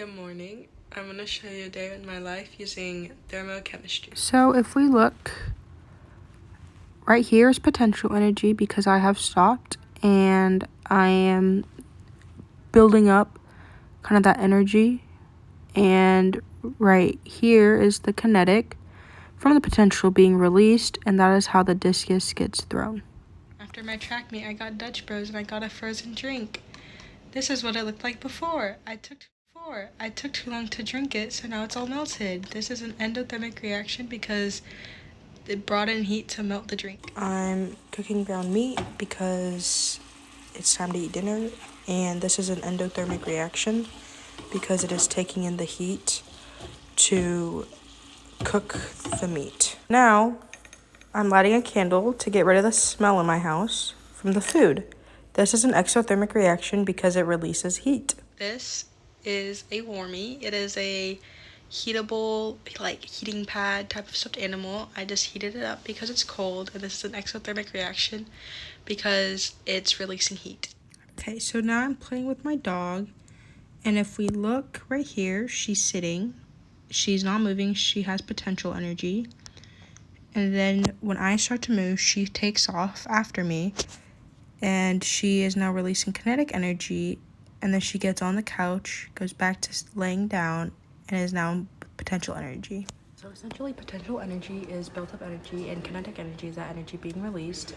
Good morning. I'm going to show you a day in my life using thermochemistry. So if we look, right here is potential energy because I have stopped and I am building up kind of that energy. And right here is the kinetic from the potential being released, and that is how the discus gets thrown. After my track meet, I got Dutch Bros and I got a frozen drink. This is what it looked like before. I took too long to drink it, so now it's all melted. This is an endothermic reaction because it brought in heat to melt the drink. I'm cooking ground meat because it's time to eat dinner, and this is an endothermic reaction because it is taking in the heat to cook the meat. Now, I'm lighting a candle to get rid of the smell in my house from the food. This is an exothermic reaction because it releases heat. This is a Warmy. It is a heatable, heating pad type of stuffed animal. I just heated it up because it's cold, and this is an exothermic reaction because it's releasing heat. Okay, so now I'm playing with my dog, and if we look right here, she's sitting. She's not moving. She has potential energy. And then when I start to move, she takes off after me, and she is now releasing kinetic energy. And then she gets on the couch, goes back to laying down, and is now potential energy. So essentially, potential energy is built up energy, and kinetic energy is that energy being released.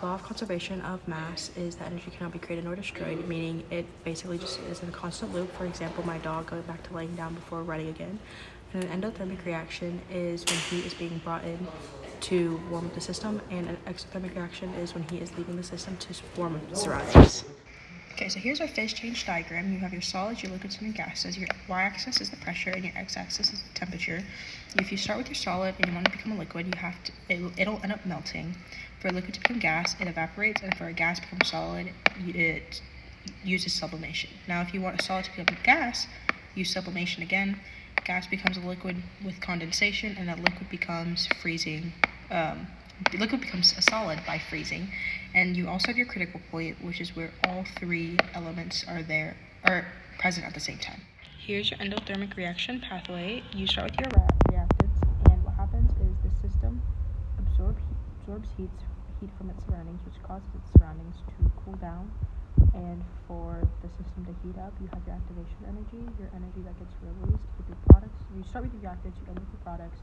Law of conservation of mass is that energy cannot be created nor destroyed, meaning it basically just is in a constant loop. For example, my dog going back to laying down before running again. And an endothermic reaction is when heat is being brought in to warm up the system, and an exothermic reaction is when heat is leaving the system to warm up the surroundings. Okay, so here's our phase change diagram. You have your solids, your liquids, and your gases. Your y-axis is the pressure, and your x-axis is the temperature. If you start with your solid and you want to become a liquid, you have to. It'll end up melting. For a liquid to become gas, it evaporates, and for a gas to become solid, it uses sublimation. Now, if you want a solid to become a gas, use sublimation again. Gas becomes a liquid with condensation, and that liquid becomes freezing. The liquid becomes a solid by freezing. And you also have your critical point, which is where all three elements are present at the same time. Here's your endothermic reaction pathway. You start with your reactants, and what happens is the system absorbs heat from its surroundings, which causes its surroundings to cool down. And for the system to heat up, you have your activation energy, your energy that gets released with your products. You start with your reactants, you end with your products.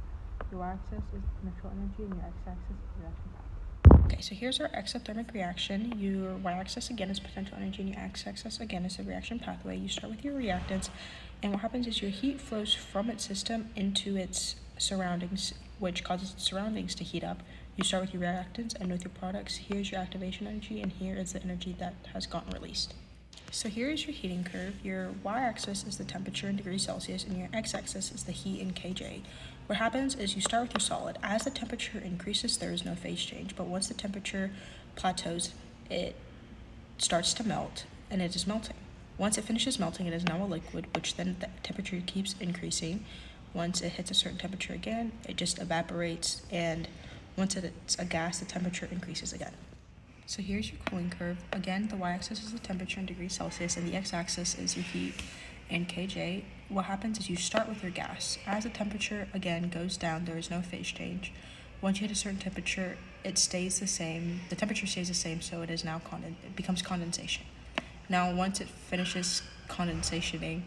Your y-axis is the potential energy, and your x-axis is the reaction path. Okay, so here's our exothermic reaction. Your y-axis again is potential energy, and your x-axis again is the reaction pathway. You start with your reactants, and what happens is your heat flows from its system into its surroundings, which causes its surroundings to heat up. You start with your reactants, end with your products. Here's your activation energy, and here is the energy that has gotten released. So here is your heating curve. Your y-axis is the temperature in degrees Celsius, and your x-axis is the heat in kJ. What happens is you start with your solid. As the temperature increases, there is no phase change, but once the temperature plateaus, it starts to melt, and it is melting. Once it finishes melting, it is now a liquid, which then the temperature keeps increasing. Once it hits a certain temperature again, it just evaporates, and once it's a gas, the temperature increases again. So here's your cooling curve. Again, the y-axis is the temperature in degrees Celsius, and the x-axis is your heat in kJ. What happens is you start with your gas. As the temperature, again, goes down, there is no phase change. Once you hit a certain temperature, it stays the same. The temperature stays the same, so it is now it becomes condensation. Now, once it finishes condensationing,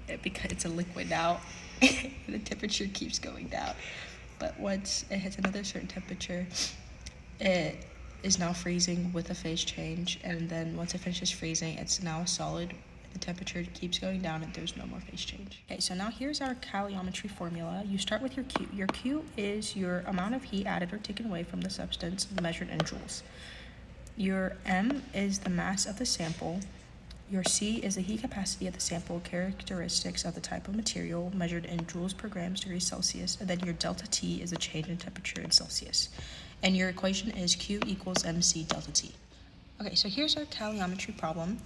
it's a liquid now. The temperature keeps going down. But once it hits another certain temperature, it is now freezing with a phase change, and then once it finishes freezing, it's now a solid. The temperature keeps going down, and there's no more phase change. Okay, so now here's our calorimetry formula. You start with your Q. Your Q is your amount of heat added or taken away from the substance measured in joules. Your M is the mass of the sample. Your C is the heat capacity of the sample, characteristics of the type of material measured in joules per grams degrees Celsius, and then your delta T is the change in temperature in Celsius. And your equation is Q equals MC delta T. Okay, so here's our calorimetry problem.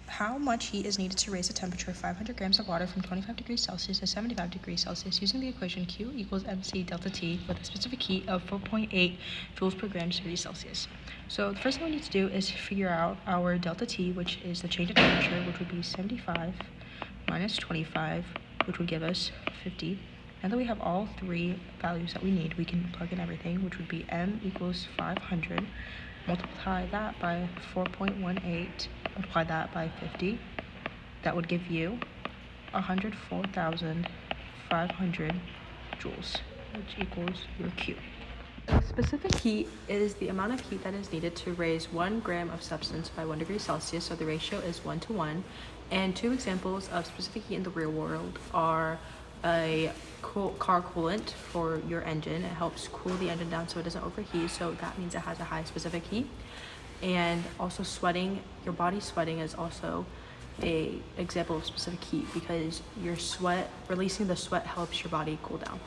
How much heat is needed to raise the temperature of 500 grams of water from 25 degrees Celsius to 75 degrees Celsius using the equation Q equals MC delta T with a specific heat of 4.8 joules per gram degrees Celsius. So the first thing we need to do is figure out our delta T, which is the change in temperature, which would be 75 minus 25 which would give us 50. Now that we have all three values that we need, we can plug in everything, which would be m equals 500. Multiply that by 4.18, multiply that by 50. That would give you 104,500 joules, which equals your Q. Specific heat is the amount of heat that is needed to raise 1 gram of substance by 1 degree Celsius, so the ratio is 1 to 1. And two examples of specific heat in the real world are a car coolant for your engine. It helps cool the engine down so it doesn't overheat, so that means it has a high specific heat. And also sweating, your body sweating is also a example of specific heat because your sweat, releasing the sweat helps your body cool down.